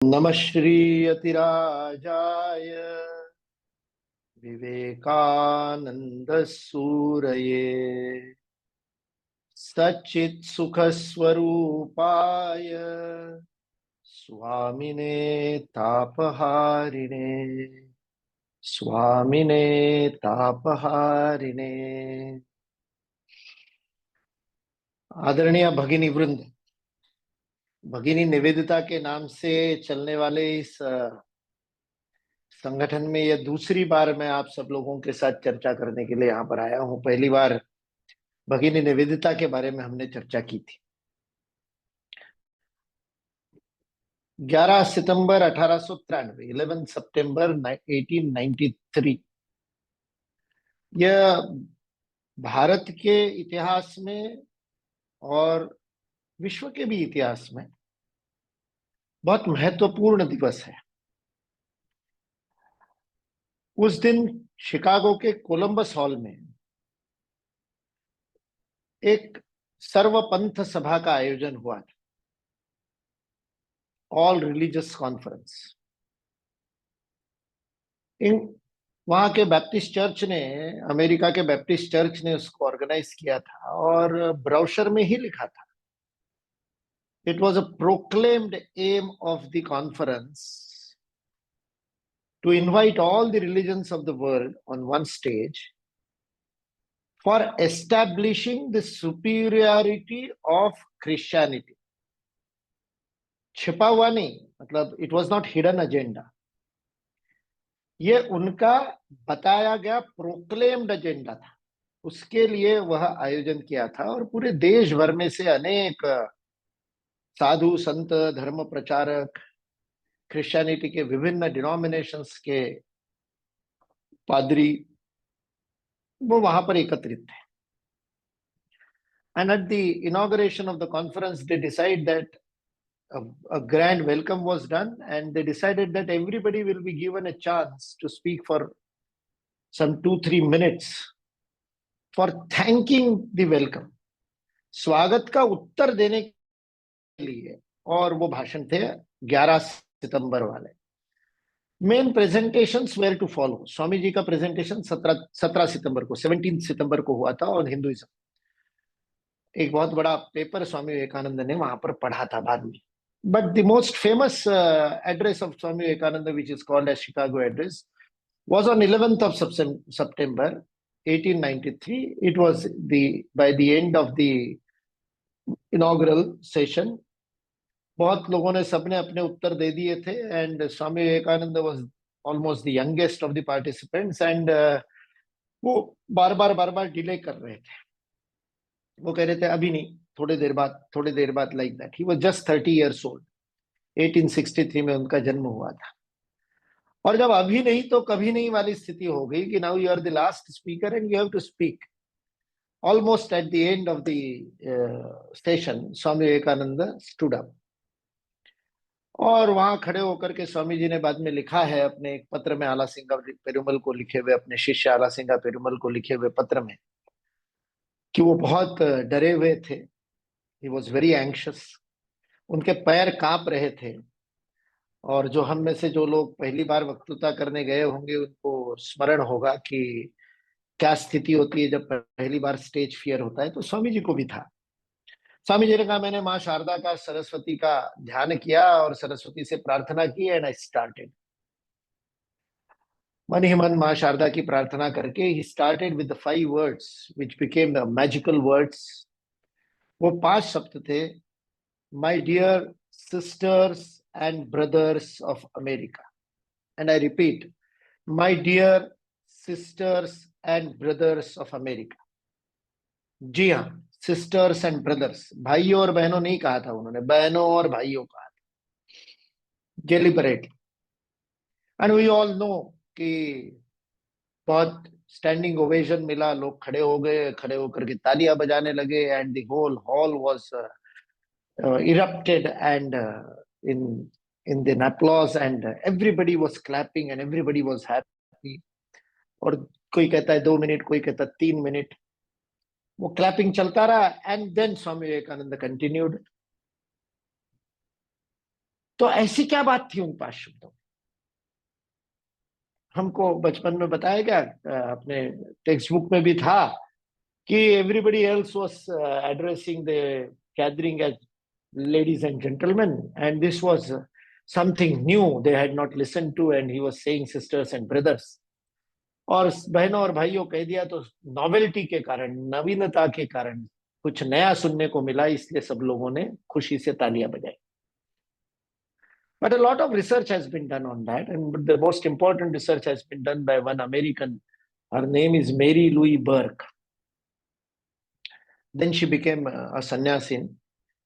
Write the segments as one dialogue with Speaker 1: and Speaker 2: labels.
Speaker 1: नमः श्री यतिराजाय विवेकानंद सूरये सच्चित् सुख स्वरूपाय स्वामिने तापहारिणे स्वामिने तापहारिणे। आदरणीय भगिनी वृंद, भगिनी निवेदिता के नाम से चलने वाले इस संगठन में यह दूसरी बार मैं आप सब लोगों के साथ चर्चा करने के लिए यहाँ पर आया हूँ। पहली बार भगिनी निवेदिता के बारे में हमने चर्चा की थी 11 सितंबर 1893, 11 सितंबर 1893। यह भारत के इतिहास में और विश्व के भी इतिहास में बहुत महत्वपूर्ण दिवस है। उस दिन शिकागो के कोलंबस हॉल में एक सर्वपंथ सभा का आयोजन हुआ था, ऑल रिलीजियस कॉन्फ्रेंस। इन वहां के बैप्टिस्ट चर्च ने, अमेरिका के बैप्टिस्ट चर्च ने उसको ऑर्गेनाइज किया था और ब्रोशर में ही लिखा था, it was a proclaimed aim of the conference to invite all the religions of the world on one stage for establishing the superiority of Christianity। छिपा हुआ नहीं, मतलब it was not hidden agenda, ये उनका बताया गया प्रोक्लेम्ड एजेंडा था। उसके लिए वह आयोजन किया था और पूरे देश भर में से अनेक साधु संत, धर्म प्रचारक, क्रिश्चियनिटी के विभिन्न डिनोमिनेशंस के पादरी वो वहां पर एकत्रित थे। And at the inauguration of the conference they decide that a grand welcome was done, and they decided that everybody will be given a chance to speak for some 2-3 minutes for thanking the welcome, स्वागत का उत्तर देने के लिए। और वो भाषण थे 11 सितंबर वाले। Main presentations were to follow. Swami ji का प्रेजेंटेशन 17 सितंबर को, 17 सितंबर को हुआ था और हिंदुइज्म। एक बहुत बड़ा पेपर स्वामी विवेकानंद ने वहां पर पढ़ा था बाद में। But the most famous address of Swami Vivekananda, which is called as Chicago Address, was on 11th of September 1893. It was by the end of the inaugural session. बहुत लोगों ने, सबने अपने उत्तर दे दिए थे, and Swami Vivekananda was almost the youngest of the participants, and वो बार बार delay कर रहे थे। वो कह रहे थे अभी नहीं, थोड़ी देर बाद, like that. He was just 30 years old। 1863 में उनका जन्म हुआ था। और जब अभी नहीं तो कभी नहीं वाली स्थिति हो गई कि now you are the last speaker and you have to speak. Almost at the end of the station Swami Vivekananda stood up, और वहां खड़े होकर के स्वामी जी ने बाद में लिखा है अपने एक पत्र में, आला सिंगा पेरुमल को लिखे हुए, अपने शिष्य आला सिंगा पेरुमल को लिखे हुए पत्र में, कि वो बहुत डरे हुए थे। ही वॉज वेरी एंग्शियस, उनके पैर कांप रहे थे। और जो हम में से जो लोग पहली बार वक्तृता करने गए होंगे उनको स्मरण होगा कि क्या स्थिति होती है जब पहली बार स्टेज फियर होता है। तो स्वामी जी को भी था। स्वामी जी ने कहा मैंने माँ शारदा का, सरस्वती का ध्यान किया और सरस्वती से प्रार्थना की, एंड आई स्टार्टेड। मन ही मन माँ शारदा की प्रार्थना करके ही started with the 5 words which became the magical words. वो 5 शब्द थे, my dear sisters and brothers of America. And I repeat, my dear sisters and brothers of America. जी हाँ, सिस्टर्स एंड ब्रदर्स, भाइयों और बहनों नहीं कहा था उन्होंने, बहनों और भाइयों कहा था, deliberate. And we all know कि बहुत स्टैंडिंग ओवेशन मिला, लोग खड़े हो गए, खड़े होकर के तालियां बजाने लगे, and the whole hall was erupted and in the applause, and everybody was clapping and everybody was happy। और कोई कहता है 2 मिनट, कोई कहता है 3 मिनट, वो क्लैपिंग चलता रहा। And then Swami Vivekananda continued, तो ऐसी क्या बात थी उन 5 शब्दों में? हमको बचपन में बताया गया, अपने टेक्स्ट बुक में भी था कि everybody else was addressing the gathering as ladies and gentlemen, and this was something new they had not listened to, and he was saying sisters and brothers. और बहनों और भाइयों कह दिया तो नॉवेल्टी के कारण, नवीनता के कारण कुछ नया सुनने को मिला, इसलिए सब लोगों ने खुशी से तालियां बजाई. But a lot of research has been done on that, and the most important research has been done by one American. Her name is Mary Louise Burke. Then she became a sannyasin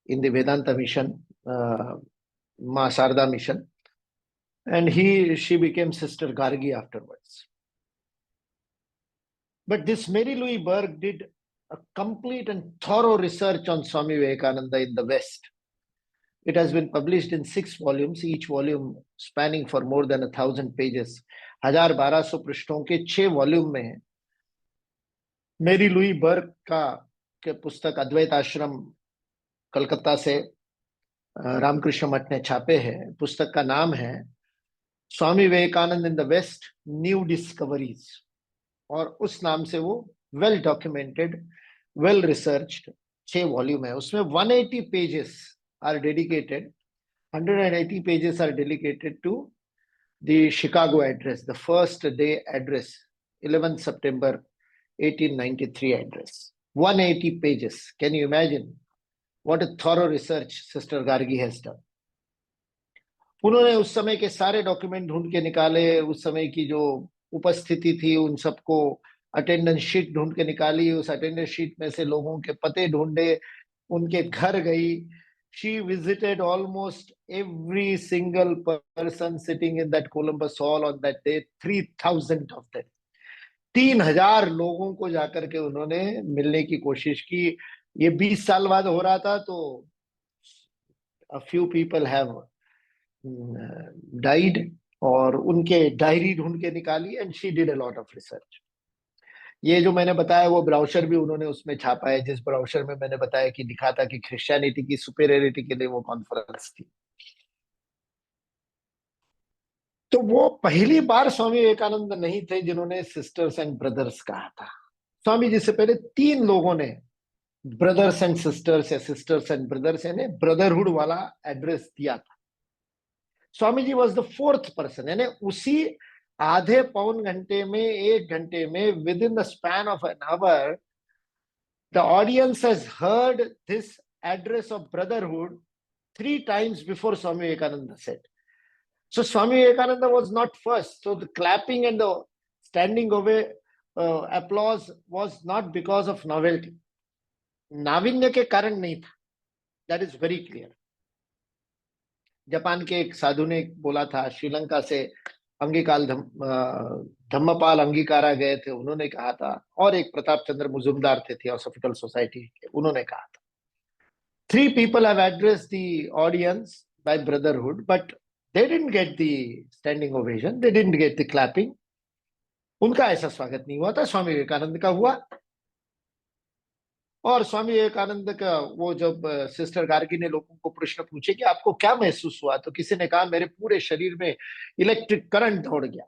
Speaker 1: in the Vedanta mission, Ma Sarda mission, and she became Sister Gargi afterwards. But this Mary Louise Burke did a complete and thorough research on Swami Vivekananda in the West. It has been published in 6 volumes, each volume spanning for more than 1,000 pages. 1200 पृष्ठों के 6 volume में है. मेरी Louis Barq के पुस्तक अद्वैत आश्रम कलकत्ता से रामकृष्ण मठ ने छापे हैं. पुस्तक का नाम है Swami Vivekananda in the West, New Discoveries, और उस नाम से वो well documented, well researched 6 volume है. उसमें 180 pages are dedicated, 180 pages are dedicated to the Chicago address, the first day address, 11th September 1893 address. 180 pages. Can you imagine what a thorough research Sister Gargi has done? उन्होंने उस समय के सारे document ढूंढ के निकाले, उस समय की जो उपस्थिति थी उन सबको अटेंडेंस शीट ढूंढ के निकाली, उस अटेंडेंस शीट में से लोगों के पते ढूंढे, उनके घर गई. She visited almost every single person sitting in that Columbus Hall on that day, 3,000 of them. 3,000 लोगों को जाकर के उन्होंने मिलने की कोशिश की. ये 20 साल बाद हो रहा था, तो a few people have died, और उनके डायरी ढूंढ के निकाली, and she did a lot of research. ये जो मैंने बताया वो ब्राउशर भी उन्होंने उसमें छापा है, जिस ब्राउशर में मैंने बताया कि दिखा था कि क्रिश्चियनिटी की सुपेरियरिटी के लिए वो कॉन्फ्रेंस थी. तो वो पहली बार स्वामी विवेकानंद नहीं थे जिन्होंने सिस्टर्स एंड ब्रदर्स कहा था. स्वामी जी से पहले 3 लोगों ने ब्रदर्स एंड सिस्टर्स या सिस्टर्स एंड ब्रदर्स यानी ब्रदरहुड वाला एड्रेस दिया था. Swami ji was the 4th person, यानी उसी आधे पौन घंटे में, 1 घंटे में, within the span of an hour, the audience has heard this address of brotherhood 3 times before Swami Vivekananda said. So Swami Vivekananda was not first. So the clapping and the standing applause was not because of novelty. नाविन्य के कारण नहीं था. That is very clear. Japan के एक साधु ने बोला था, श्रीलंका से अंगिकाल धम्मपाल अंगिकारा गए थे, उन्होंने कहा था, और एक प्रताप चंद्र मुजुमदार थे थियोसॉफिकल सोसाइटी के, उन्होंने कहा था, 3 people have addressed the audience by brotherhood, but they didn't get the standing ovation, they didn't get the clapping. उनका ऐसा स्वागत नहीं हुआ था, स्वामी विवेकानंद का हुआ. और स्वामी विवेकानंद का वो जब सिस्टर गार्गी ने लोगों को प्रश्न पूछे कि आपको क्या महसूस हुआ, तो किसी ने कहा मेरे पूरे शरीर में इलेक्ट्रिक करंट दौड़ गया,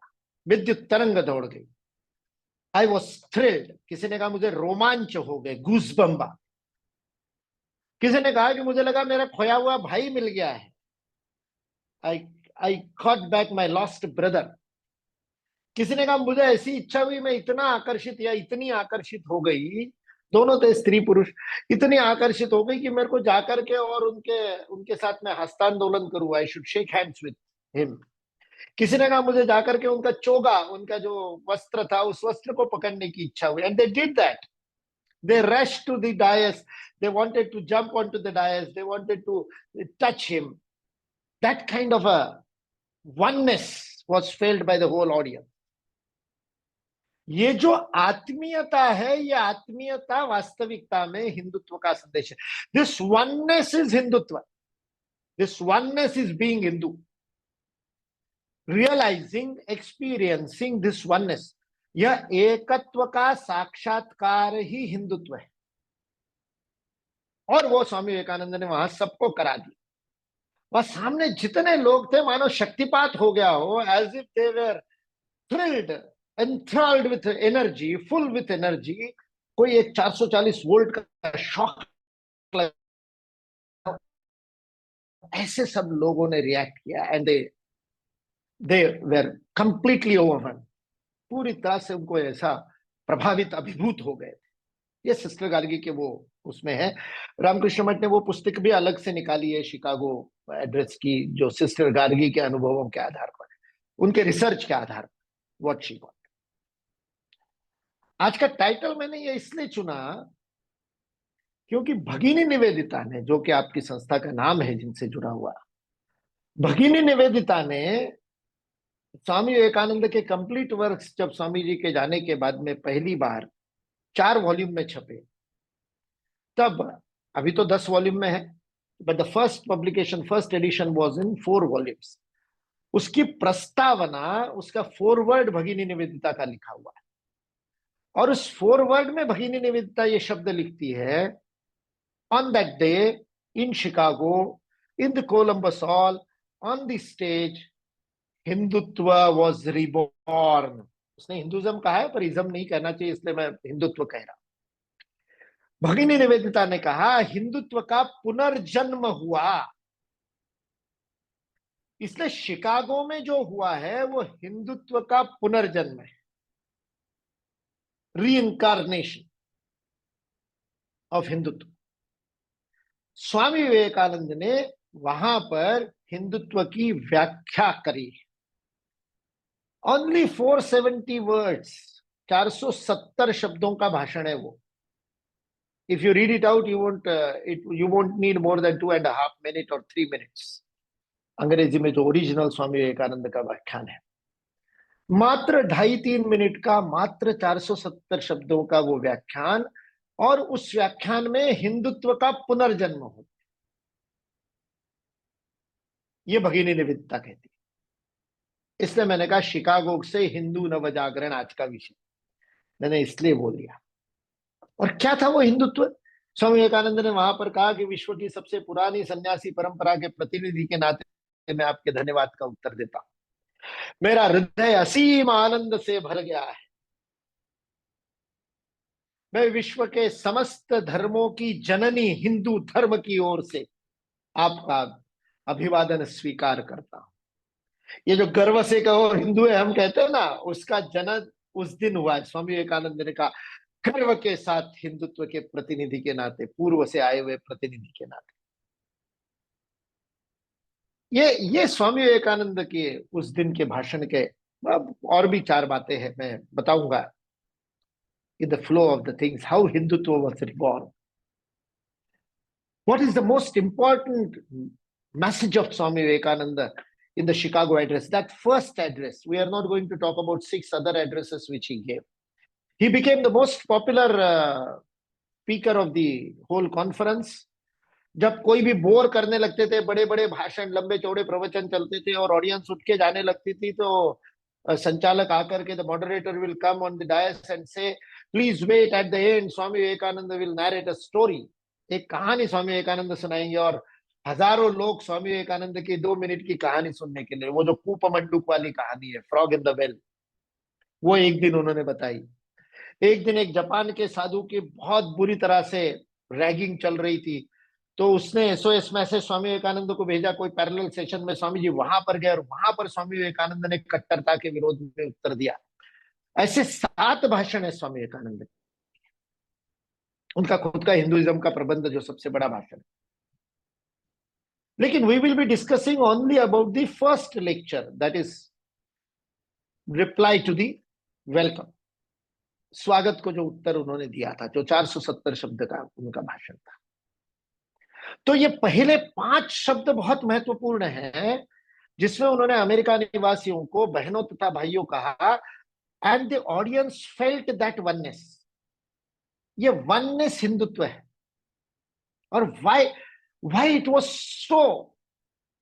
Speaker 1: विद्युत तरंग दौड़ गई. I was thrilled. किसी ने कहा मुझे रोमांच हो गए, गूज़बम्पा. किसी ने कहा कि मुझे लगा मेरा खोया हुआ भाई मिल गया है, I caught back my lost brother. किसी ने कहा मुझे ऐसी इच्छा हुई, मैं इतना आकर्षित या इतनी आकर्षित हो गई, दोनों थे स्त्री पुरुष, इतनी आकर्षित हो गई कि मेरे को जाकर के और उनके साथ में हस्तांदोलन करूँ, I should shake hands with him. किसी ने कहा मुझे जाकर के उनका चोगा, उनका जो वस्त्र था, उस वस्त्र को पकड़ने की इच्छा हुई. And they did that. They rushed to the dais. They wanted to jump onto the dais. They wanted to touch him. That kind of a oneness was felt by the whole audience. ये जो आत्मीयता है, ये आत्मीयता वास्तविकता में हिंदुत्व का संदेश है. This oneness is Hindutva. This oneness is being Hindu. Realizing, experiencing this oneness. यह एकत्व का साक्षात्कार ही हिंदुत्व है. और वो स्वामी विवेकानंद ने वहां सबको करा दिया. और सामने जितने लोग थे मानो शक्तिपात हो गया हो, as if they were thrilled, enthralled with energy, full with energy. कोई एक 440 वोल्ट का शॉक लगा, ऐसे सब लोगों ने रिएक्ट किया and they were completely overwhelmed. पूरी तरह से उनको ऐसा प्रभावित, अभिभूत हो गए थे। ये सिस्टर गार्गी के वो उसमें है। रामकृष्ण मठ ने वो पुस्तक भी अलग से निकाली है, शिकागो एड्रेस की, जो सिस्टर गार्गी के अनुभवों के आधार पर, उनके रिसर्च के आधार पर, व्हाट शी गॉट। आज का टाइटल मैंने ये इसलिए चुना क्योंकि भगिनी निवेदिता ने, जो कि आपकी संस्था का नाम है जिनसे जुड़ा हुआ, भगिनी निवेदिता ने स्वामी विवेकानंद के कंप्लीट वर्क्स जब स्वामी जी के जाने के बाद में पहली बार 4 वॉल्यूम में छपे, तब, अभी तो 10 वॉल्यूम में है, but the first publication, first edition was in 4 volumes. उसकी प्रस्तावना, उसका फोरवर्ड भगिनी निवेदिता का लिखा हुआ है, और उस फोरवर्ड में भगिनी निवेदिता ये शब्द लिखती है, on that day in Chicago, in the Columbus Hall, on the stage, Hindutva was reborn। उसने हिंदुज्म कहा है पर इज्म नहीं कहना चाहिए, इसलिए मैं हिंदुत्व कह रहा हूं। भगिनी निवेदिता ने कहा हिंदुत्व का पुनर्जन्म हुआ। इसलिए शिकागो में जो हुआ है वो हिंदुत्व का पुनर्जन्म है, रीइंकारनेशन ऑफ हिंदुत्व। स्वामी विवेकानंद ने वहां पर हिंदुत्व की व्याख्या करी। ओनली 470 वर्ड्स, 470 शब्दों का भाषण है वो। If you read it out, you won't need more than 2.5 minute और 3 मिनट्स। अंग्रेजी में जो ओरिजिनल स्वामी विवेकानंद का व्याख्यान है, मात्र 2.5-3 मिनट का, मात्र 470 शब्दों का वो व्याख्यान, और उस व्याख्यान में हिंदुत्व का पुनर्जन्म होता, ये भगिनी निवेदिता कहती है। इसलिए मैंने कहा शिकागो से हिंदू नवजागरण आज का विषय, मैंने इसलिए बोल दिया। और क्या था वो हिंदुत्व? स्वामी विवेकानंद ने वहां पर कहा कि विश्व की सबसे पुरानी सन्यासी परंपरा के प्रतिनिधि के नाते मैं आपके धन्यवाद का उत्तर देता हूं। मेरा हृदय असीम आनंद से भर गया है। मैं विश्व के समस्त धर्मों की जननी हिंदू धर्म की ओर से आपका अभिवादन स्वीकार करता हूं। ये जो गर्व से कहो हिंदू है हम कहते हैं ना, उसका जन्म उस दिन हुआ है। स्वामी विवेकानंद ने कहा गर्व के साथ हिंदुत्व के प्रतिनिधि के नाते, पूर्व से आए हुए प्रतिनिधि के नाते। ये स्वामी विवेकानंद के उस दिन के भाषण के, और भी 4 बातें हैं, मैं बताऊंगा in the flow of the things, how Hindutva was reborn. What is the most important message of Swami Vivekananda in the Chicago address? That first address. We are not going to talk about 6 other addresses which he gave. He became the most popular speaker of the whole conference. जब कोई भी bore करने लगते थे, बड़े बड़े भाषण, लंबे चौड़े प्रवचन चलते थे और ऑडियंस उठ के जाने लगती थी, तो संचालक आकर के, the moderator will come on the dais and so please wait, at the end Swami Vivekananda will narrate a story. एक कहानी स्वामी विवेकानंद सुनाएंगे, और हजारों लोग स्वामी विवेकानंद की 2 मिनट की कहानी सुनने के लिए, वो जो कूप मंडूक वाली कहानी है, फ्रॉग इन द वेल, वो एक दिन उन्होंने बताई। एक दिन एक जापान के साधु की बहुत बुरी तरह से रैगिंग चल रही थी, तो उसने एसओएस मैसेज स्वामी विवेकानंद को भेजा। कोई पैरेलल सेशन में स्वामी जी वहां पर गए और वहां पर स्वामी विवेकानंद ने कट्टरता के विरोध में उत्तर दिया। ऐसे 7 भाषण है स्वामी विवेकानंद। उनका खुद का हिंदुइज्म का प्रबंध जो सबसे बड़ा भाषण है। लेकिन we will be discussing only about the first lecture, that is reply to the welcome, स्वागत को जो उत्तर उन्होंने दिया था, जो 470 शब्द का उनका भाषण था। तो ये पहले 5 शब्द बहुत महत्वपूर्ण हैं, जिसमें उन्होंने अमेरिका निवासियों को, बहनों तथा भाइयों कहा, and the audience felt that oneness. ये वननेस हिंदुत्व है। और why it was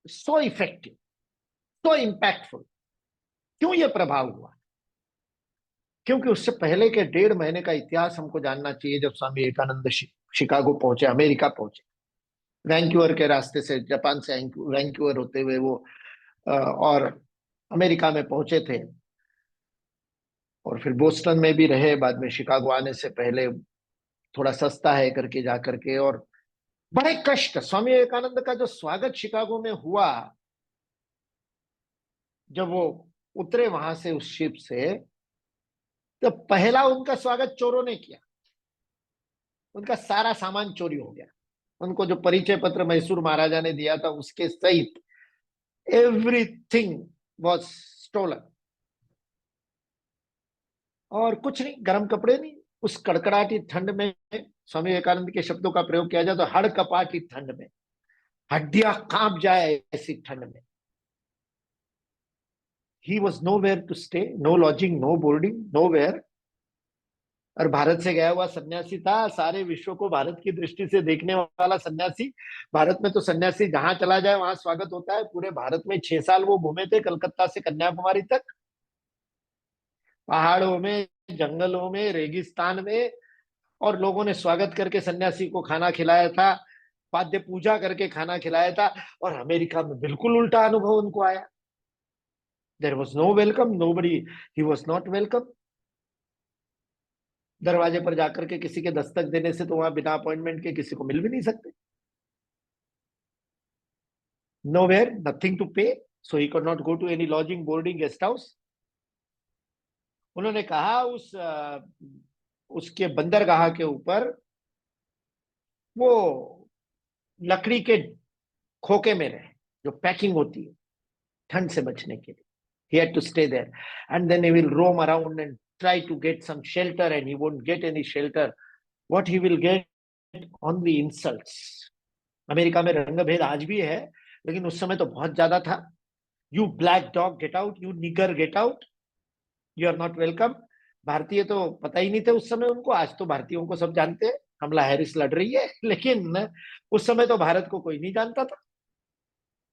Speaker 1: so effective, so impactful, क्यों ये प्रभाव हुआ? क्योंकि उससे पहले के 1.5 महीने का इतिहास हमको जानना चाहिए। जब स्वामी विवेकानंद शिकागो पहुंचे, अमेरिका पहुंचे, वैंकूवर के रास्ते से, जापान से वैंकूवर होते हुए वो और अमेरिका में पहुंचे थे, और फिर बोस्टन में भी रहे। बाद में शिकागो आने से पहले थोड़ा सस्ता है करके जा करके, और बड़े कष्ट, स्वामी विवेकानंद का जो स्वागत शिकागो में हुआ, जब वो उतरे वहां से उस शिप से, तो पहला उनका स्वागत चोरों ने किया। उनका सारा सामान चोरी हो गया। उनको जो परिचय पत्र मैसूर महाराजा ने दिया था उसके सहित एवरीथिंग वॉज स्टोलन। और कुछ नहीं, गर्म कपड़े नहीं, उस कड़कड़ाती ठंड में, स्वामी विवेकानंद के शब्दों का प्रयोग किया जाए तो हड़कंपाती ठंड में, हड्डियां कांप जाए ऐसी ठंड में, he was nowhere to stay, no lodging, no boarding, nowhere. और भारत से गया हुआ सन्यासी था, सारे विश्व को भारत की दृष्टि से देखने वाला सन्यासी। भारत में तो सन्यासी जहां चला जाए वहां स्वागत होता है। पूरे भारत में 6 साल वो घूमे थे, कलकत्ता से कन्याकुमारी तक, पहाड़ों में, जंगलों में, रेगिस्तान में, और लोगों ने स्वागत करके सन्यासी को खाना खिलाया था, पाद्य पूजा करके खाना खिलाया था। और अमेरिका में बिल्कुल उल्टा अनुभव उनको आया। There was no welcome, nobody, he was not welcome. दरवाजे पर जाकर के किसी के दस्तक देने से तो वहां बिना अपॉइंटमेंट के किसी को मिल भी नहीं सकते। Nowhere, nothing to pay, so he could not go to any lodging, boarding, guest house. उन्होंने कहा उसके बंदरगाह के ऊपर वो लकड़ी के खोके में रहे, जो पैकिंग होती है ठंड से बचने के लिए। He had to stay there, and then he will roam around and try to get some shelter, and he won't get any shelter. What he will get, only insults. America में रंग भेद आज भी है, लेकिन उस समय तो बहुत ज्यादा था। You black dog get out, you nigger get out, you are not welcome. भारतीय तो पता ही नहीं थे उस समय उनको, आज तो भारतीयों को सब जानते हैं, कमला हैरिस लड़ रही है, लेकिन उस समय तो भारत को कोई नहीं जानता था।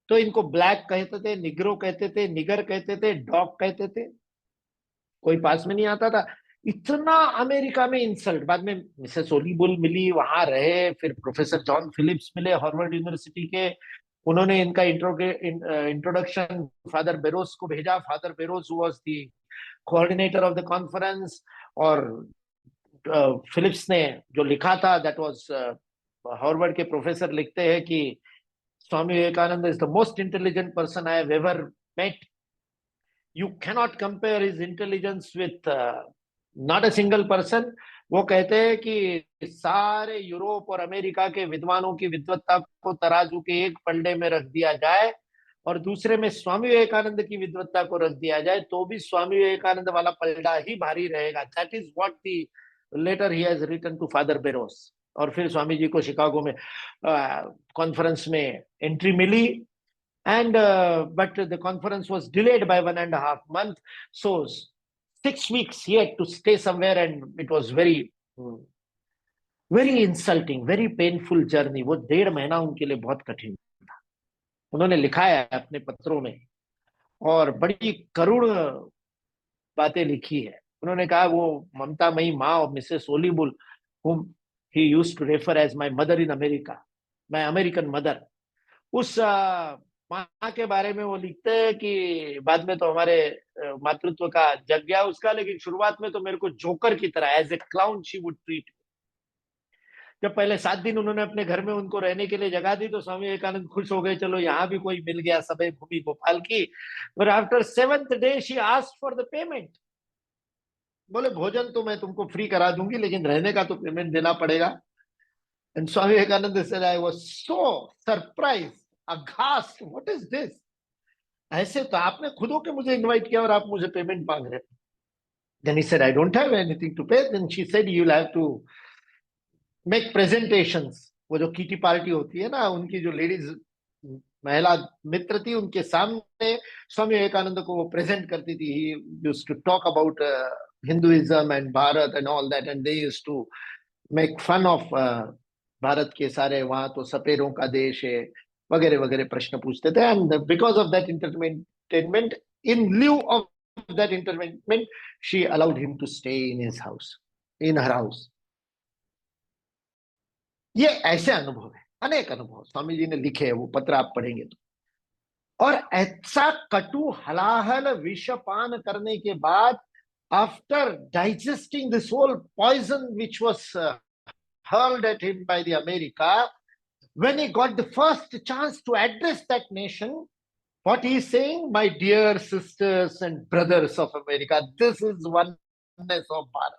Speaker 1: तो इनको ब्लैक कहते थे, निग्रो कहते थे, निगर कहते थे, डॉग कहते थे, कोई पास में नहीं आता था। इतना अमेरिका में इंसल्ट। बाद में मिसेस ओलीबुल मिली, वहां रहे, फिर प्रोफेसर जॉन फिलिप्स मिले हार्वर्ड यूनिवर्सिटी के, उन्होंने इनका इंट्रोडक्शन फादर बेरोस को भेजा। Father Barrows was the coordinator of the conference, और फिलिप्स ने जो लिखा था, दैट वाज, हार्वर्ड के प्रोफेसर लिखते हैं कि Swami Vivekananda is the most intelligent person I have ever met. You cannot compare his intelligence with not a single person. वो कहते हैं कि सारे यूरोप और अमेरिका के विद्वानों की विद्वत्ता को तराजू के एक पलड़े में रख दिया जाए और दूसरे में स्वामी विवेकानंद की विद्वत्ता को रख दिया जाए, तो भी स्वामी विवेकानंद वाला पलड़ा ही भारी रहेगा। That is what the letter he has written to Father Barrows. और फिर स्वामी जी को शिकागो में कॉन्फ्रेंस में एंट्री मिली, and but the conference was delayed by 1.5 months, so 6 weeks he had to stay somewhere, and it was very insulting, very painful journey. वो 1.5 महीना उनके लिए बहुत कठिन था। उन्होंने लिखा है अपने पत्रों में, और बड़ी करुण बातें लिखी है। उन्होंने कहा वो ममता मई माँ और Mrs ओलीबुल, whom he used to refer as my mother in America, my American mother, उस माँ के बारे में वो लिखते हैं कि बाद में तो हमारे मातृत्व का जग गया उसका, लेकिन शुरुआत में तो मेरे को जोकर की तरह, as a clown she would treat. जब पहले 7 दिन उन्होंने अपने घर में उनको रहने के लिए जगह दी तो स्वामी विवेकानंद खुश हो गए, चलो यहाँ भी कोई मिल गया समय भूमि गोपाल की। पर after 7th day she asked for the payment. बोले भोजन तो मैं तुमको फ्री करा दूंगी, लेकिन रहने का तो पेमेंट देना पड़ेगा। And Swami Vivekananda said, I was so surprised, aghast, what is this? ऐसे तो आपने खुद होके मुझे इनवाइट किया और आप मुझे पेमेंट मांग रहे हैं। Then he said, I don't have anything to pay. Then she said, you'll have to make presentations. वो जो कीटी पार्टी होती है ना, उनकी जो लेडीज महिला मित्र थी, उनके सामने स्वामी विवेकानंद को वो प्रेजेंट करती थी। He used to talk about Hinduism and Bharat and all that, and they used to make fun of Bharat के सारे, वहां तो सपेरों का देश है वगैरह वगैरह प्रश्न पूछते थे। And because of that entertainment, in lieu of that entertainment, she allowed him to stay in her house. ये ऐसे अनुभव है। अनेक अनुभव स्वामी जी ने लिखे हैं, वो पत्र आप पढ़ेंगे तो। और ऐसा कटु हलाहल विषपान करने के बाद, after digesting this whole poison which was hurled at him by the America, when he got the first chance to address that nation, what he is saying, my dear sisters and brothers of America, this is oneness of Bharat.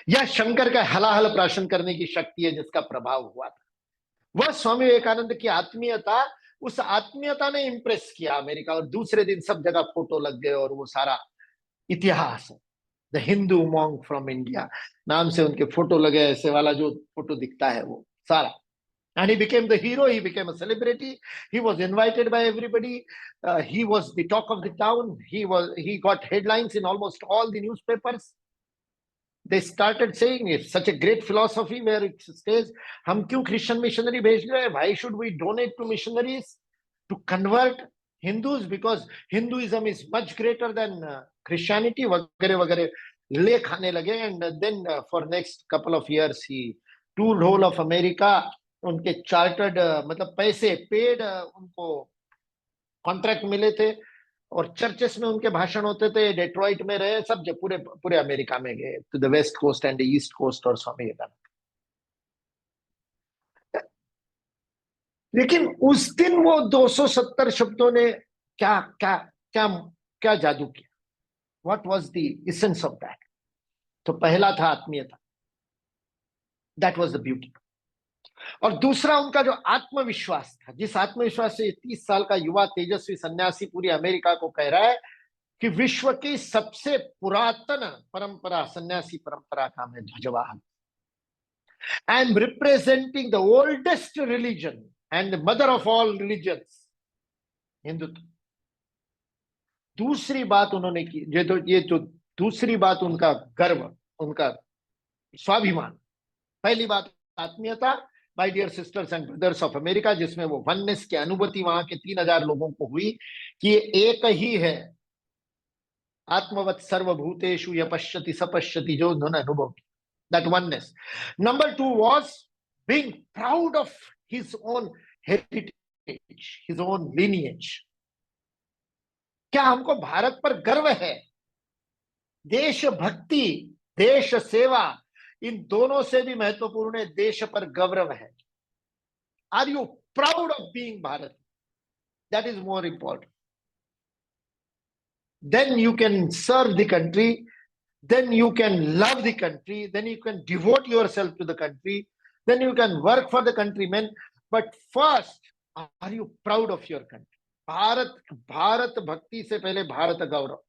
Speaker 1: यह शंकर का हलाहल प्राशन करने की शक्ति है जिसका प्रभाव हुआ था। वह स्वामी विवेकानंद की आत्मीयता, उस आत्मीयता ने इंप्रेस किया अमेरिका, और दूसरे दिन सब जगह फोटो लग गए, और वो सारा इतिहास है। The Hindu monk from India नाम से उनके फोटो लगे, ऐसे वाला जो फोटो दिखता है वो सारा। And he became the hero, he became a celebrity, he was invited by everybody, he was the talk of the town, he got headlines in almost all the newspapers. They started saying, it's such a great philosophy where it stays, हम क्यों Christian missionary भेज रहे हैं, why should we donate to missionaries to convert Hindus, because Hinduism is much greater than Christianity, वगैरह वगैरह ले खाने लगे। And then for next couple of years he toured whole of America, उनके चार्टर्ड मतलब पैसे पेड उनको कॉन्ट्रैक्ट मिले थे, और चर्चेस में उनके भाषण होते थे। डेट्रॉइट में रहे, सब जब पूरे पूरे अमेरिका में गए, to the west coast and the east coast और स्वामी विवेकानंद। लेकिन उस दिन वो 270 शब्दों ने क्या क्या क्या क्या जादू किया? What was the essence of that? तो पहला था आत्मीयता, दैट वाज द ब्यूटी। और दूसरा उनका जो आत्मविश्वास था, जिस आत्मविश्वास से 30 साल का युवा तेजस्वी सन्यासी पूरी अमेरिका को कह रहा है कि विश्व की सबसे पुरातन परंपरा सन्यासी परंपरा का मैं ध्वजवाहक, I am representing the oldest religion and the mother of all religions, Hindutva. दूसरी बात उन्होंने की, ये तो दूसरी बात उनका गर्व, उनका स्वाभिमान। पहली बात आत्मीयता, my dear sisters and brothers of America, जिसमें वो वननेस की अनुभूति वहां के 3000 लोगों को हुई कि ये एक ही है, आत्मवत् सर्वभूतेषु य पश्यति सपश्यति, जो उन्होंने अनुभव किया, that oneness. Number 2 was being proud of his own heritage, his own lineage. क्या हमको भारत पर गर्व है? देशभक्ति, देश सेवा, इन दोनों से भी महत्वपूर्ण है देश पर गौरव है। Are you proud of being Bharat? That is more important. Then you can serve the country, then you can love the country, then you can devote yourself to the country, then you can work for the countrymen, but first are you proud of your country? Bharat भक्ति से पहले भारत गौरव,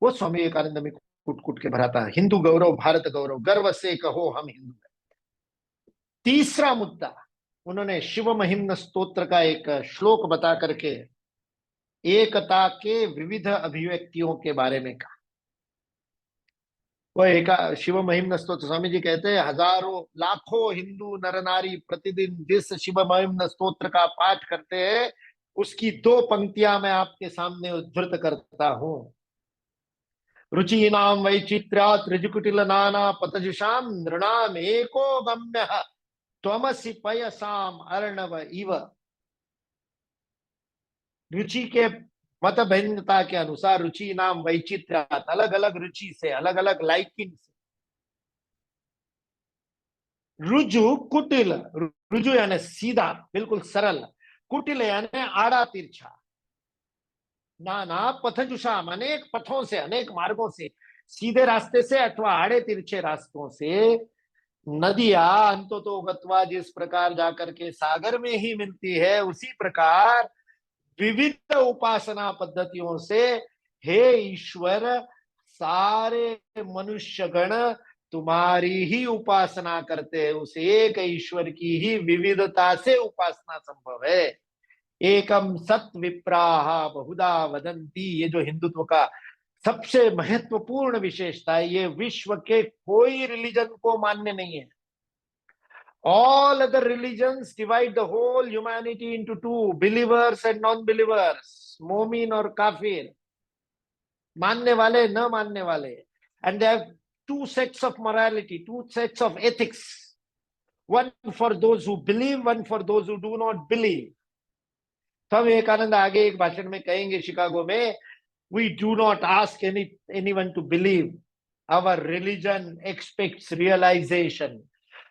Speaker 1: वो स्वामी विवेकानंद में कुट कुट के भरा था। हिंदू गौरव, भारत गौरव, गर्व से कहो हम हिंदू हैं। तीसरा मुद्दा, उन्होंने शिव महिम्न स्तोत्र का एक श्लोक बता करके एकता के विविध अभिव्यक्तियों के बारे में कहा। वो एक शिव महिम्न स्तोत्र, स्वामी जी कहते हैं हजारों लाखों हिंदू नर नारी प्रतिदिन जिस शिव महिम्न स्तोत्र का पाठ करते हैं, उसकी 2 पंक्तियां मैं आपके सामने उद्धृत करता हूं। रुचीनाम वैचित्र्यात् ऋजुकुटिल नाना पतजुषाम नृणाम एको गम्यः त्वमसि पयसाम अर्णव इव। रुचि के मत भिन्नता के अनुसार, रुचि नाम वैचित्र्यात्, अलग अलग रुचि से, अलग अलग लाइकिंग से, रुजु कुटिल, रुजु यानी सीधा बिल्कुल सरल, कुटिल यानी आड़ा तिरछा, नाना पथजुषाम, अनेक पथों से, अनेक मार्गों से, सीधे रास्ते से अथवा आड़े तिरछे रास्तों से। नदिया अंततो गत्वा, जिस प्रकार जाकर के सागर में ही मिलती है, उसी प्रकार विविध उपासना पद्धतियों से हे ईश्वर, सारे मनुष्य गण तुम्हारी ही उपासना करते हैं, उस एक ईश्वर की ही विविधता से उपासना संभव है। एकम सत विप्राह बहुधा वदंती, ये जो हिंदुत्व का सबसे महत्वपूर्ण विशेषता है, ये विश्व के कोई रिलीजन को मान्य नहीं है। All other religions divide the whole humanity into 2, believers and non-believers, मोमिन और काफिर, मानने वाले न मानने वाले, and they have 2 sets of morality, 2 sets of ethics. one for those who believe, one for those who do not believe. Swami Vivekananda आगे एक भाषण में कहेंगे शिकागो में, we do not ask anyone to believe. Our religion expects realization.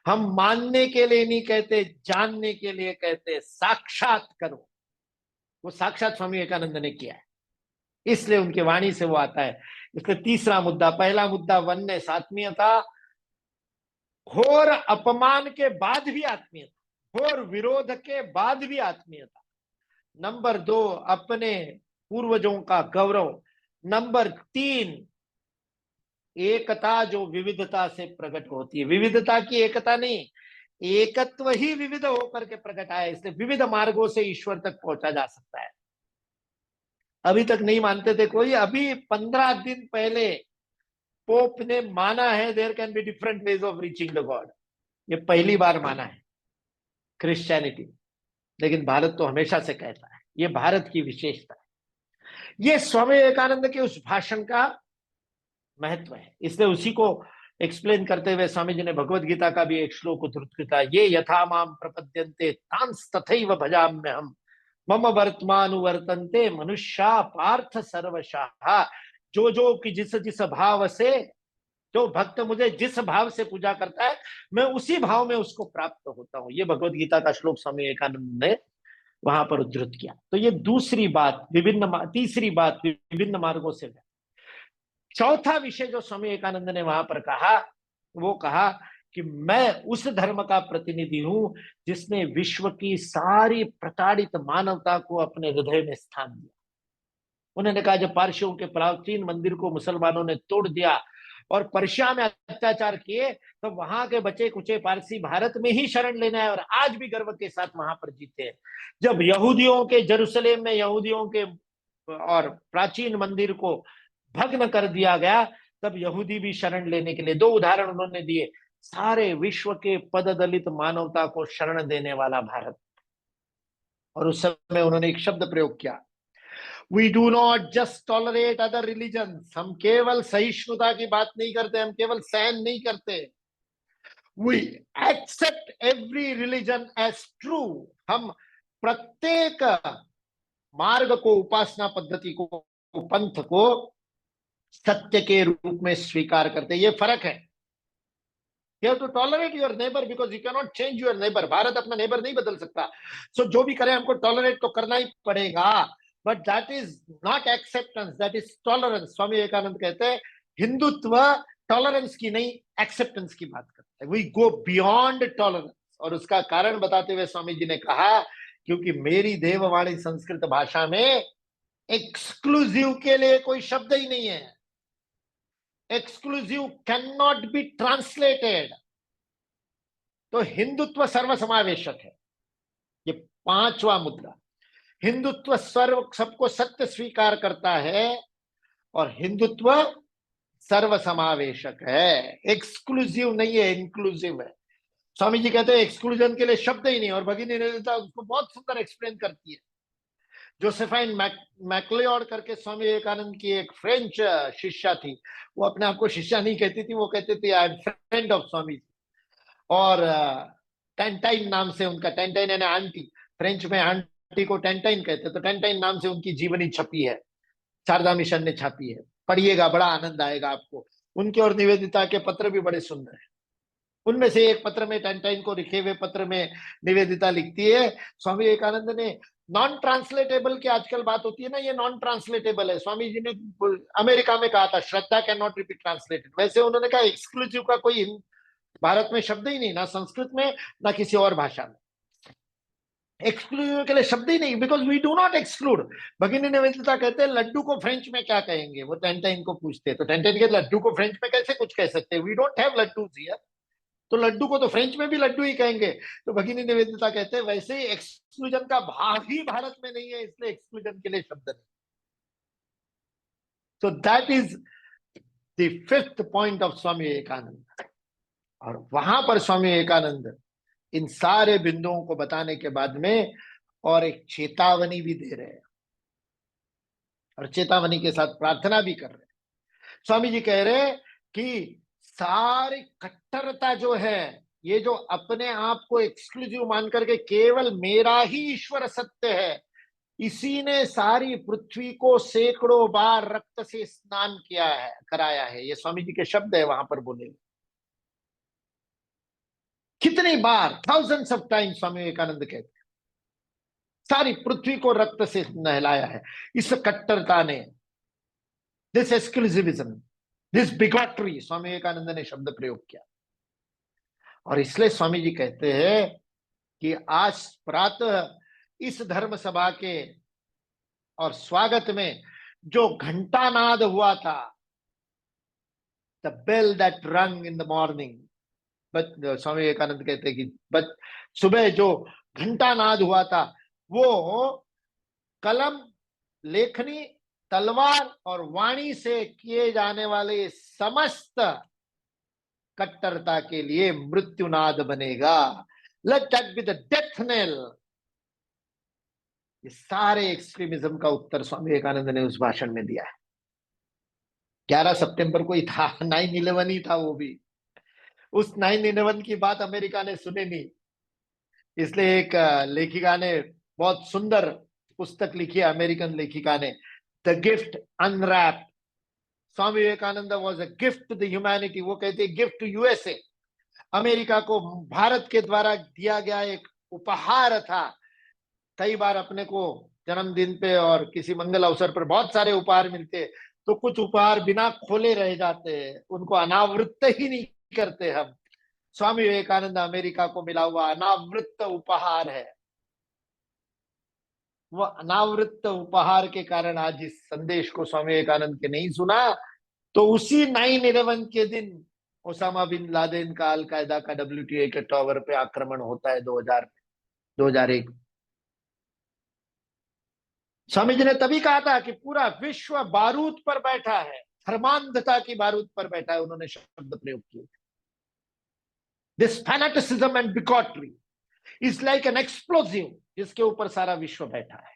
Speaker 1: हम मानने के लिए नहीं कहते, जानने के लिए कहते, साक्षात करो। वो साक्षात स्वामी विवेकानंद ने किया है, इसलिए उनके वाणी से वो आता है। इसलिए तीसरा मुद्दा, पहला मुद्दा वननेस, आत्मीयता, घोर अपमान के बाद भी आत्मीयता, घोर विरोध के बाद भी आत्मीयता। नंबर 2, अपने पूर्वजों का गौरव। नंबर 3, एकता जो विविधता से प्रकट होती है। विविधता की एकता नहीं, एकत्व ही विविध होकर के प्रकट आया, इसलिए विविध मार्गों से ईश्वर तक पहुंचा जा सकता है। अभी तक नहीं मानते थे कोई, अभी 15 दिन पहले पोप ने माना है there can be different ways of reaching the God. ये पहली बार माना है क्रिश्चियनिटी, लेकिन भारत तो हमेशा से कहता है, ये भारत की विशेषता है। ये स्वामी विवेकानंद के उस भाषण का महत्व है, इसलिए उसी को एक्सप्लेन करते हुए स्वामी जी ने भगवत गीता का भी एक श्लोक उद्धृत किया, ये यथा माम प्रपद्यन्ते तांस तथैव भजाम्यहम् मम वर्तमानुवर्तन्ते मनुष्या पार्थ सर्वशः। जो कि जिस भाव से, जो भक्त मुझे जिस भाव से पूजा करता है, मैं उसी भाव में उसको प्राप्त होता हूं। ये भगवत गीता का श्लोक स्वामी विवेकानंद ने वहां पर उद्धृत किया। तो ये दूसरी बात, तीसरी बात विभिन्न मार्गों से। चौथा विषय जो स्वामी विवेकानंद ने वहां पर कहा, वो कहा कि मैं उस धर्म का प्रतिनिधि हूं जिसने विश्व की सारी प्रताड़ित मानवता को अपने हृदय में स्थान दिया। उन्होंने कहा जब पारसियों के प्राचीन मंदिर को मुसलमानों ने तोड़ दिया और पर्शिया में अत्याचार किए, तो वहां के बचे कुचे पारसी भारत में ही शरण लेने आए और आज भी गर्व के साथ वहां पर जीते हैं। जब यहूदियों के जेरूसलेम में यहूदियों के और प्राचीन मंदिर को भग्न कर दिया गया, तब यहूदी भी शरण लेने के लिए, 2 उदाहरण उन्होंने दिए, सारे विश्व के पद दलित मानवता को शरण देने वाला भारत। और उस समय उन्होंने एक शब्द प्रयोग किया, we do not just tolerate other religions. हम केवल सहिष्णुता की बात नहीं करते, हम केवल सहन नहीं करते, we accept every religion as true. हम प्रत्येक मार्ग को, उपासना पद्धति को, पंथ को सत्य के रूप में स्वीकार करते। ये फर्क है। You have to tolerate your neighbor because you cannot change your neighbor. Bharat अपना नेबर नहीं बदल सकता, सो जो भी करे हमको टॉलरेट तो करना ही पड़ेगा, but that is not acceptance, that is tolerance. Swami Vivekananda कहते हैं हिंदुत्व टॉलरेंस की नहीं, एक्सेप्टेंस की बात करता है। We go beyond tolerance. और उसका कारण बताते हुए स्वामी जी ने कहा, क्योंकि मेरी देववाणी संस्कृत भाषा में एक्सक्लूसिव के लिए कोई शब्द ही नहीं है। Exclusive can not be translated. तो हिंदुत्व सर्वसमावेशक है। ये 5वां मुद्दा, हिंदुत्व सबको सत्य स्वीकार करता है और हिंदुत्व सर्वसमावेशक है, एक्सक्लूसिव नहीं है, इंक्लूसिव है। स्वामी जी कहते हैं एक्सक्लूजन के लिए शब्द ही नहीं, और भगिनी निवेदिता उसको बहुत सुंदर एक्सप्लेन करती है। जोसेफाइन मैक्लियोड करके स्वामी विवेकानंद की एक फ्रेंच शिष्या थी, वो अपने आप को शिष्या नहीं कहती थी, वो कहती थी I am friend of Swami ji. और टेंटाइन नाम से उनका, टेंटाइन यानी आंटी, फ्रेंच में आंटी को टेंटाइन कहते, तो टेंटाइन नाम से उनकी जीवनी छपी है, शारदा मिशन ने छापी है, पढ़िएगा, बड़ा आनंद आएगा आपको। उनके और निवेदिता के पत्र भी बड़े सुंदर हैं। उनमें से एक पत्र में, टेंटाइन को लिखे हुए पत्र में निवेदिता लिखती है, स्वामी विवेकानंद ने नॉन ट्रांसलेटेबल की आजकल बात होती है ना, ये नॉन ट्रांसलेटेबल है। स्वामी जी ने अमेरिका में कहा था श्रद्धा कैन नॉट बी ट्रांसलेटेड, वैसे उन्होंने कहा एक्सक्लूसिव का कोई भारत में शब्द ही नहीं, ना संस्कृत में ना किसी और भाषा में। एक्सक्लूसिव के लिए शब्द ही नहीं, because we do not exclude. Bhagini Nivedita कहते हैं लड्डू को फ्रेंच में क्या कहेंगे, वो टेंटाइन को पूछते हैं, तो टेंटाइन कहते लड्डू को फ्रेंच में कैसे कुछ कह सकते हैं, we don't have laddoos here, तो लड्डू को तो फ्रेंच में भी लड्डू ही कहेंगे। तो भगिनी निवेदिता कहते हैं वैसे ही एक्सक्लूजन का भाव ही भारत में नहीं है, इसलिए एक्सक्लूजन के लिए शब्द नहीं। So that is the 5th point of Swami Vivekananda. और वहां पर स्वामी विवेकानंद इन सारे बिंदुओं को बताने के बाद में और एक चेतावनी भी दे रहे हैं, और चेतावनी के साथ प्रार्थना भी कर रहे हैं। स्वामी जी कह रहे हैं कि सारी कट्टरता जो है ये जो अपने आप को एक्सक्लूसिव मान करके केवल मेरा ही ईश्वर सत्य है, इसी ने सारी पृथ्वी को सैकड़ों बार रक्त से स्नान किया है, कराया है। ये स्वामी जी के शब्द है वहां पर बोले। कितनी बार, थाउजेंड्स ऑफ टाइम स्वामी विवेकानंद कहते हैं, सारी पृथ्वी को रक्त से नहलाया है इस कट्टरता ने, दिस एक्सक्लूसिविज्म, दिस बिगॉटरी, स्वामी विवेकानंद ने शब्द प्रयोग किया। और इसलिए स्वामी जी कहते हैं कि आज प्रातः इस धर्म सभा के और स्वागत में जो घंटानाद हुआ था, द बेल दैट रंग इन द मॉर्निंग, स्वामी विवेकानंद कहते हैं कि सुबह जो घंटानाद हुआ था वो कलम, लेखनी, तलवार और वाणी से किए जाने वाले समस्त कट्टरता के लिए मृत्युनाद बनेगा। Let that be the death nail. ये सारे एक्सट्रीमिज्म का उत्तर स्वामी विवेकानंद ने उस भाषण में दिया है। 11 सितंबर को ही था, 9/11 ही था वो भी। उस 9/11 की बात अमेरिका ने सुनी नहीं, इसलिए एक लेखिका ने बहुत सुंदर पुस्तक लिखी है, अमेरिकन लेखिका ने, the gift unwrapped. Swami Vivekananda was a gift to the humanity. वो कहते हैं गिफ्ट टू यूएसए, अमेरिका को भारत के द्वारा दिया गया एक उपहार था। कई बार अपने को जन्मदिन पे और किसी मंगल अवसर पर बहुत सारे उपहार मिलते, तो कुछ उपहार बिना खोले रह जाते हैं, उनको अनावृत ही नहीं करते हम। स्वामी विवेकानंद अमेरिका को मिला हुआ अनावृत उपहार है। वो अनावृत उपहार के कारण आज इस संदेश को स्वामी विवेकानंद के नहीं सुना, तो उसी 9/11 के दिन ओसामा बिन लादेन का, अलकायदा का WTA के टावर पे आक्रमण होता है 2001। स्वामी जी ने तभी कहा था कि पूरा विश्व बारूद पर बैठा है, धर्मांधता की बारूद पर बैठा है, उन्होंने शब्द प्रयोग किए। This fanaticism and bigotry is like an explosive, जिसके ऊपर सारा विश्व बैठा है,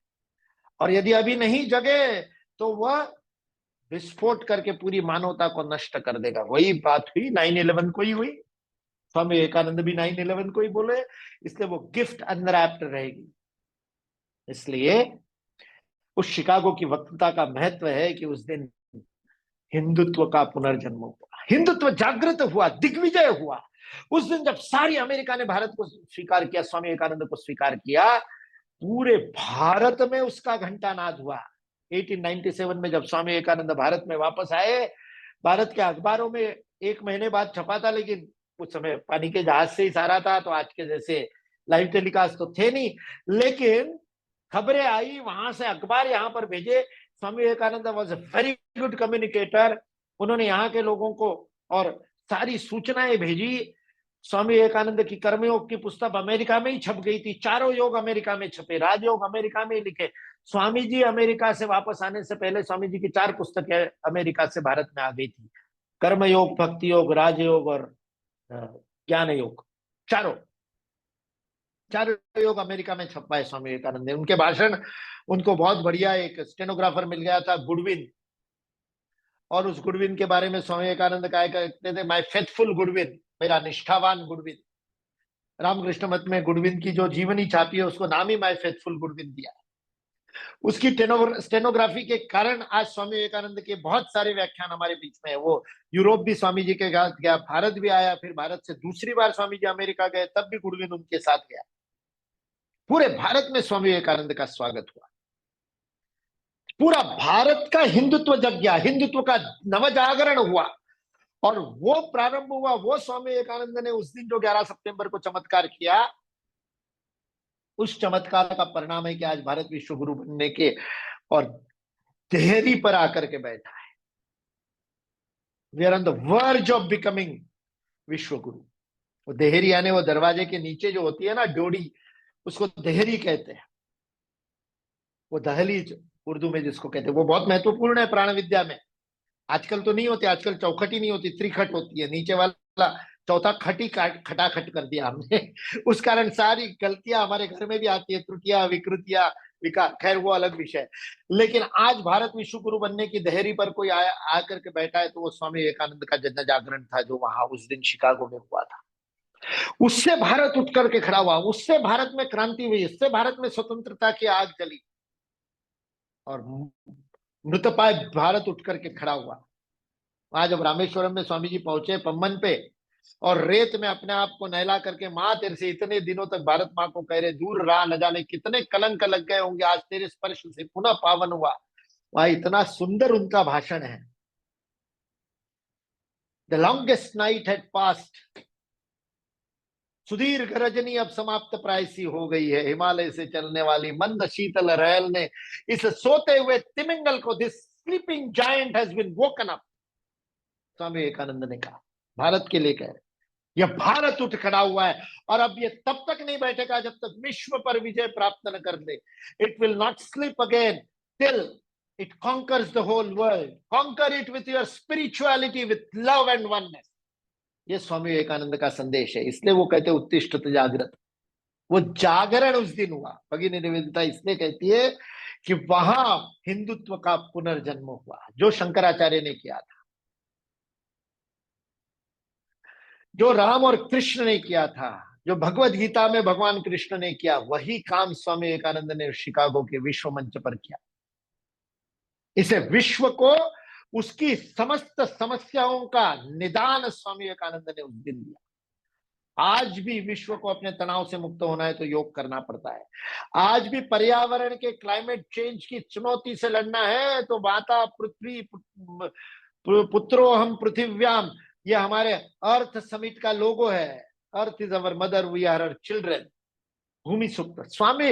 Speaker 1: और यदि अभी नहीं जगे तो वह विस्फोट करके पूरी मानवता को नष्ट कर देगा। वही बात हुई 9/11 को ही हुई। स्वामी विवेकानंद भी 9/11 को ही बोले, इसलिए वो गिफ्ट अनरैप्ड रहेगी। इसलिए उस शिकागो की वक्तृता का महत्व है कि उस दिन हिंदुत्व का पुनर्जन्म हुआ, हिंदुत्व जागृत हुआ, दिग्विजय हुआ। उस दिन जब सारी अमेरिका ने भारत को स्वीकार किया, स्वामी विवेकानंद को स्वीकार किया, पूरे भारत में उसका घंटानाद हुआ। 1897 में जब स्वामी विवेकानंद भारत में वापस आए, भारत के अखबारों में 1 महीने बाद छपा था, लेकिन उस समय पानी के जहाज से ही सारा था, तो आज के जैसे लाइव टेलीकास्ट तो थे नहीं, लेकिन खबरें आई वहां से, अखबार यहाँ पर भेजे। Swami Vivekananda was a very good communicator. उन्होंने यहाँ के लोगों को और सारी सूचनाएं भेजी। स्वामी विवेकानंद की कर्मयोग की पुस्तक अमेरिका में ही छप गई थी, चारों योग अमेरिका में छपे, राजयोग अमेरिका में ही लिखे। स्वामी जी अमेरिका से वापस आने से पहले स्वामी जी की 4 पुस्तकें अमेरिका से भारत में आ गई थी, कर्मयोग, भक्ति योग, राजयोग और ज्ञान योग। चारों योग अमेरिका में छपवाए स्वामी विवेकानंद ने। उनके भाषण, उनको बहुत बढ़िया एक स्टेनोग्राफर मिल गया था, गुडविन, और उस गुडविन के बारे में स्वामी विवेकानंद कहा करते थे, माय फेथफुल गुडविन, मेरा निष्ठावान गुडविन। रामकृष्ण मत में गुडविन की जो जीवनी छापी है, उसको नाम ही माय फेथफुल गुडविन दिया। उसकी स्टेनोग्राफी के कारण आज स्वामी विवेकानंद के बहुत सारे व्याख्यान हमारे बीच में है। वो यूरोप भी स्वामी जी के साथ गया, भारत भी आया, फिर भारत से दूसरी बार स्वामी जी अमेरिका गए, तब भी गुडविन उनके साथ गया। पूरे भारत में स्वामी विवेकानंद का स्वागत हुआ, पूरा भारत का हिंदुत्व जग गया, हिंदुत्व का नवजागरण हुआ। और वो प्रारंभ हुआ, वो स्वामी विवेकानंद ने उस दिन जो 11 सितंबर को चमत्कार किया, उस चमत्कार का परिणाम है कि आज भारत विश्व गुरु बनने के और देहरी पर आकर के बैठा है। We are on the verge of becoming Vishwa Guru. वो देहरी यानी वो दरवाजे के नीचे जो होती है ना डोडी, उसको देहरी कहते हैं। वो दहलीज उर्दू में जिसको कहते हैं, वो बहुत महत्वपूर्ण है प्राण विद्या में। आजकल तो नहीं होती, आजकल चौखट ही नहीं होती, त्रिखट होती है, नीचे वाला चौथा खट ही खटाखट कर दिया हमने। उस कारण सारी गलतियां हमारे घर में भी आती है, त्रुटियां, विकृतियां, विकार, खैर वो अलग विषय। लेकिन आज भारत विश्व गुरु बनने की दहरी पर कोई आकर के बैठा है, तो वो स्वामी विवेकानंद का जन जागरण था, जो वहां उस दिन शिकागो में हुआ था। उससे भारत उठ करके खड़ा हुआ, उससे भारत में क्रांति हुई, इससे भारत में स्वतंत्रता की आग जली और मृतपाय भारत उठ करके खड़ा हुआ। वहां जब रामेश्वरम में स्वामी जी पहुंचे पम्बन पे और रेत में अपने आप को नहला करके, माँ तेरे से इतने दिनों तक भारत माँ को कह रहे दूर रहा, न जाने कितने कलंक लग गए होंगे, आज तेरे स्पर्श से पुनः पावन हुआ। वहां इतना सुंदर उनका भाषण है। The longest night had passed, सुदीर्घ रजनी अब समाप्त प्राय सी हो गई है, हिमालय से चलने वाली मंद शीतल रेल ने इस सोते हुए तिमिंगल को, this sleeping giant has been woken up. Swami Vivekananda ने कहा, भारत के लिए कह रहे, यह भारत उठ खड़ा हुआ है और अब ये तब तक नहीं बैठेगा जब तक विश्व पर विजय प्राप्त न कर ले। It will not sleep again till it conquers the whole world, conquer it with your spirituality, with love and oneness. ये स्वामी विवेकानंद का संदेश है, इसलिए वो कहते उत्तिष्ठत जागृत। वो जागरण उस दिन हुआ। भगिनी निवेदिता इसलिए कहती है कि वहां हिंदुत्व का पुनर्जन्म हुआ, जो शंकराचार्य ने किया था, जो राम और कृष्ण ने किया था, जो भगवत गीता में भगवान कृष्ण ने किया, वही काम स्वामी विवेकानंद ने शिकागो के विश्व मंच पर किया। इसे विश्व को उसकी समस्त समस्याओं का निदान स्वामी विवेकानंद ने उस दिन दिया। आज भी विश्व को अपने तनाव से मुक्त होना है तो योग करना पड़ता है। आज भी पर्यावरण के क्लाइमेट चेंज की चुनौती से लड़ना है तो माता पृथ्वी, पुत्रो हम पृथिव्याम, ये हमारे अर्थ समिट का लोगो है। Earth is our mother, we are our children. Bhumi Sukta. Swami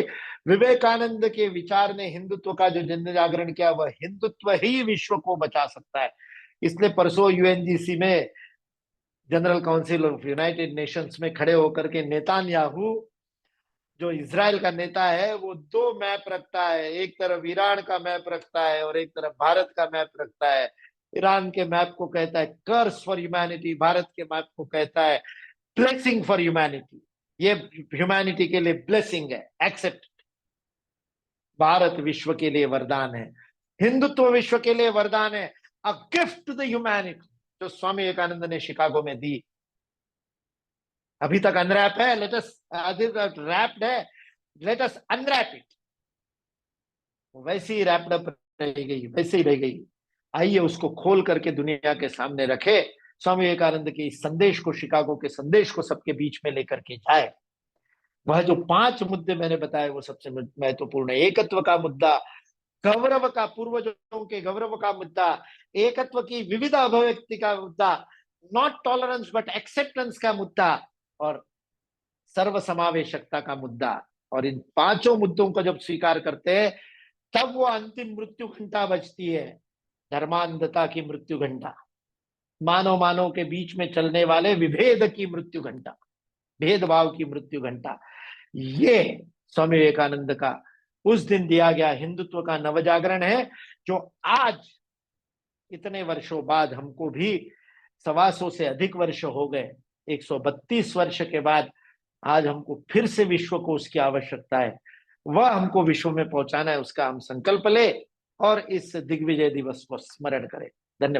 Speaker 1: Vivekananda के विचार ने हिंदुत्व का जो जन जागरण किया, वह हिंदुत्व ही विश्व को बचा सकता है। इसलिए परसों यूएनजीसी में, general council of United Nations में खड़े होकर के नेतान्याहू, जो इजराइल का नेता है, वो दो मैप रखता है, एक तरफ ईरान का मैप रखता है और एक तरफ भारत का मैप रखता है। ईरान के मैप को कहता है कर्स फॉर ह्यूमैनिटी, भारत के मैप को कहता है ब्लेसिंग फॉर ह्यूमैनिटी। ये ह्यूमैनिटी के लिए ब्लेसिंग है, एक्सेप्ट। भारत विश्व के लिए वरदान है, हिंदुत्व विश्व के लिए वरदान है, a gift to the humanity, जो स्वामी विवेकानंद ने शिकागो में दी। अभी तक अनरैप है, लेट अस, रैप्ड है, लेट अस अनरैप इट। वैसे ही रैप्ड अप रह गई, वैसे ही रह गई। आइए उसको खोल करके दुनिया के सामने रखे, स्वामी विवेकानंद के इस संदेश को, शिकागो के संदेश को सबके बीच में लेकर के जाए। वह जो 5 मुद्दे मैंने बताए वो सबसे महत्वपूर्ण है। एकत्व का मुद्दा, गौरव का, पूर्वजों के गौरव का मुद्दा, एकत्व की विविध अभिव्यक्ति का मुद्दा, नॉट टॉलरेंस बट एक्सेप्टेंस का मुद्दा, और सर्वसमावेशकता का मुद्दा। और इन 5 मुद्दों को जब स्वीकार करते हैं तब वो अंतिम मृत्यु घंटा बजती है, धर्मांधता की मृत्यु घंटा, मानव मानव के बीच में चलने वाले विभेद की मृत्यु घंटा, भेदभाव की मृत्यु घंटा। ये स्वामी विवेकानंद का उस दिन दिया गया हिंदुत्व का नवजागरण है, जो आज इतने वर्षों बाद हमको भी 125 से अधिक वर्ष हो गए, 132 वर्ष के बाद आज हमको फिर से विश्व को उसकी आवश्यकता है। वह हमको विश्व में पहुंचाना है, उसका हम संकल्प ले और इस दिग्विजय दिवस को स्मरण करें। धन्यवाद।